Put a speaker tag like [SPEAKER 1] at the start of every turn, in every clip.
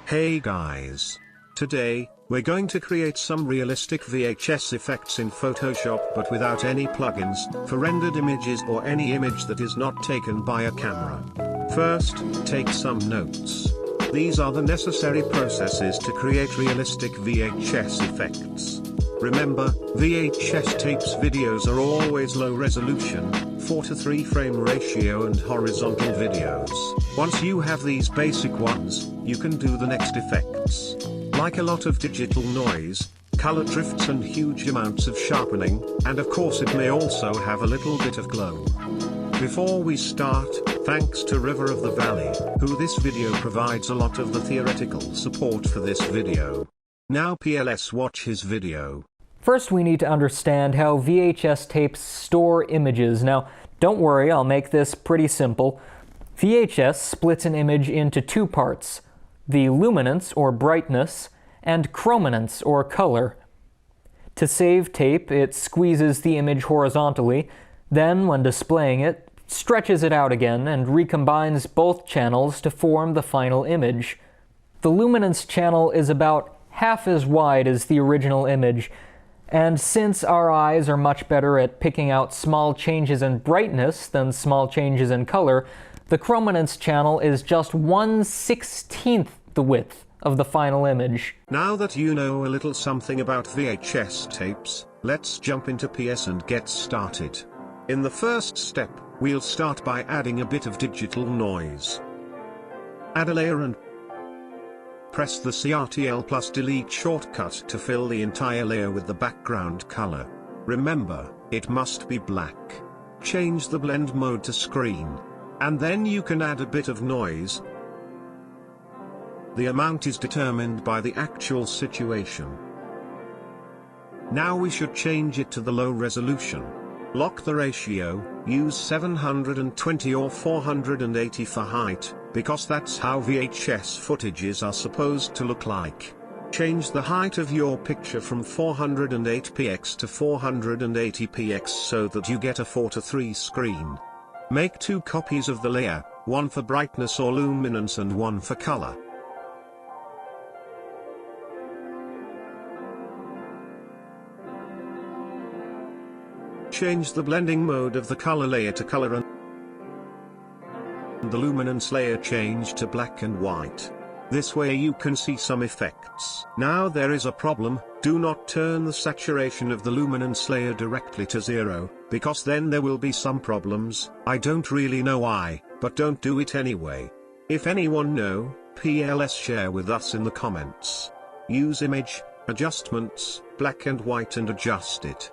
[SPEAKER 1] Hey guys! Today, we're going to create some realistic VHS effects in Photoshop but without any plugins, for rendered images or any image that is not taken by a camera. First, take some notes. These are the necessary processes to create realistic VHS effects. Remember, VHS tapes videos are always low resolution, 4:3 frame ratio and horizontal videos. Once you have these basic ones, you can do the next effects. Like a lot of digital noise, color drifts and huge amounts of sharpening, and of course it may also have a little bit of glow. Before we start, thanks to River of the Valley, who this video provides a lot of the theoretical support for this video. Now let's watch his video.
[SPEAKER 2] First, we need to understand how VHS tapes store images. Now, don't worry, I'll make this pretty simple. VHS splits an image into two parts: the luminance, or brightness, and chrominance, or color. To save tape, it squeezes the image horizontally, then, when displaying it, stretches it out again and recombines both channels to form the final image. The luminance channel is about half as wide as the original image, and since our eyes are much better at picking out small changes in brightness than small changes in color, the chrominance channel is just 1/16th the width of the final image.
[SPEAKER 1] Now that you know a little something about VHS tapes, let's jump into PS and get started. In the first step, we'll start by adding a bit of digital noise. Add a layer and press the Ctrl+Delete shortcut to fill the entire layer with the background color. Remember, it must be black. Change the blend mode to screen. And then you can add a bit of noise. The amount is determined by the actual situation. Now we should change it to the low resolution. Lock the ratio, use 720 or 480 for height, because that's how VHS footages are supposed to look like. Change the height of your picture from 408px to 480px so that you get a 4:3 screen. Make two copies of the layer, one for brightness or luminance and one for color. Change the blending mode of the color layer to color and the luminance layer change to black and white. This way you can see some effects. Now there is a problem: do not turn the saturation of the luminance layer directly to 0, because then there will be some problems. I don't really know why, but don't do it anyway. If anyone know, please share with us in the comments. Use image adjustments, black and white, and adjust it.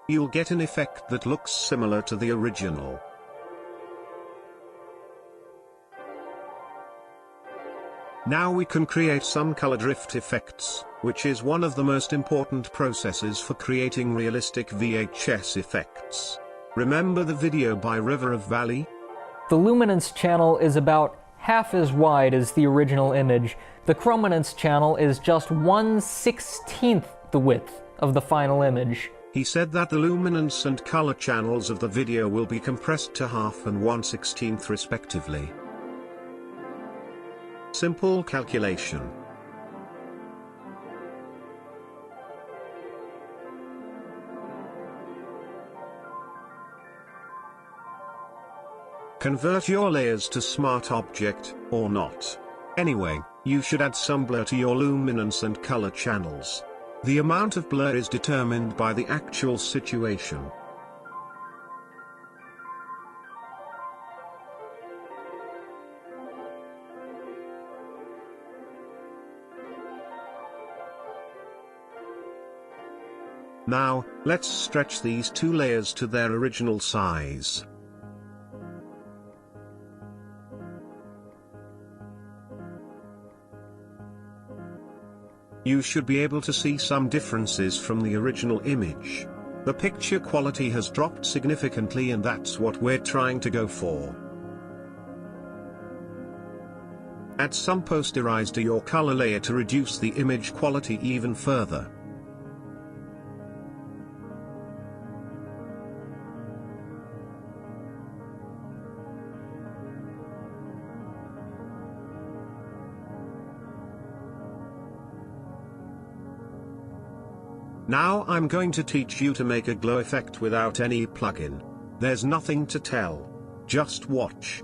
[SPEAKER 1] You'll get an effect that looks similar to the original. Now we can create some color drift effects, which is one of the most important processes for creating realistic VHS effects. Remember the video by River of Valley?
[SPEAKER 2] The luminance channel is about half as wide as the original image. The chrominance channel is just 1/16th the width of the final image.
[SPEAKER 1] He said that the luminance and color channels of the video will be compressed to half and 1/16th respectively. Simple calculation. Convert your layers to smart object, or not. Anyway, you should add some blur to your luminance and color channels. The amount of blur is determined by the actual situation. Now, let's stretch these two layers to their original size. You should be able to see some differences from the original image. The picture quality has dropped significantly, and that's what we're trying to go for. Add some posterize to your color layer to reduce the image quality even further. Now I'm going to teach you to make a glow effect without any plugin. There's nothing to tell. Just watch.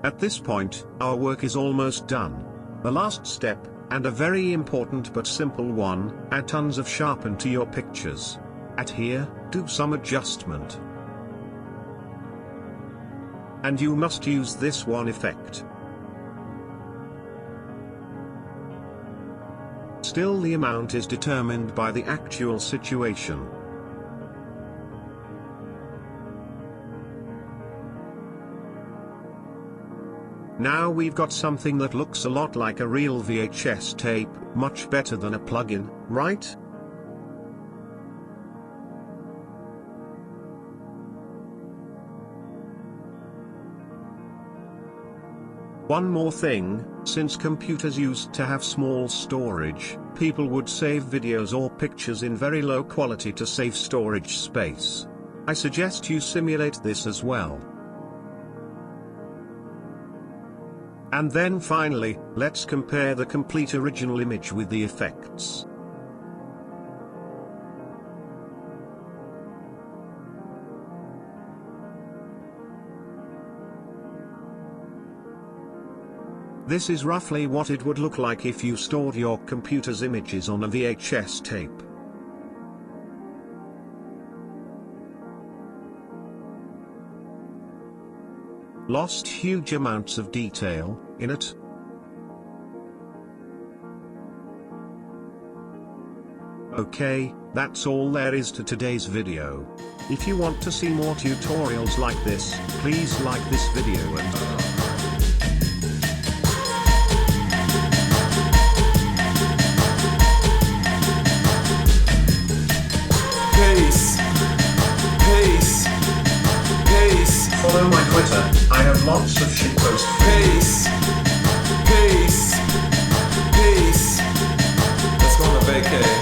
[SPEAKER 1] At this point, our work is almost done. The last step, and a very important but simple one, add tons of sharpen to your pictures. At here, do some adjustment. And you must use this one effect. Still, the amount is determined by the actual situation. Now we've got something that looks a lot like a real VHS tape, much better than a plugin, right? One more thing, since computers used to have small storage, people would save videos or pictures in very low quality to save storage space. I suggest you simulate this as well. And then finally, let's compare the complete original image with the effects. This is roughly what it would look like if you stored your computer's images on a VHS tape. Lost huge amounts of detail in it. Okay, that's all there is to today's video. If you want to see more tutorials like this, please like this video and
[SPEAKER 3] peace, peace, peace.
[SPEAKER 1] follow my Twitter. I have lots of shitpost.
[SPEAKER 3] Peace, peace, peace. Let's go on a vacay.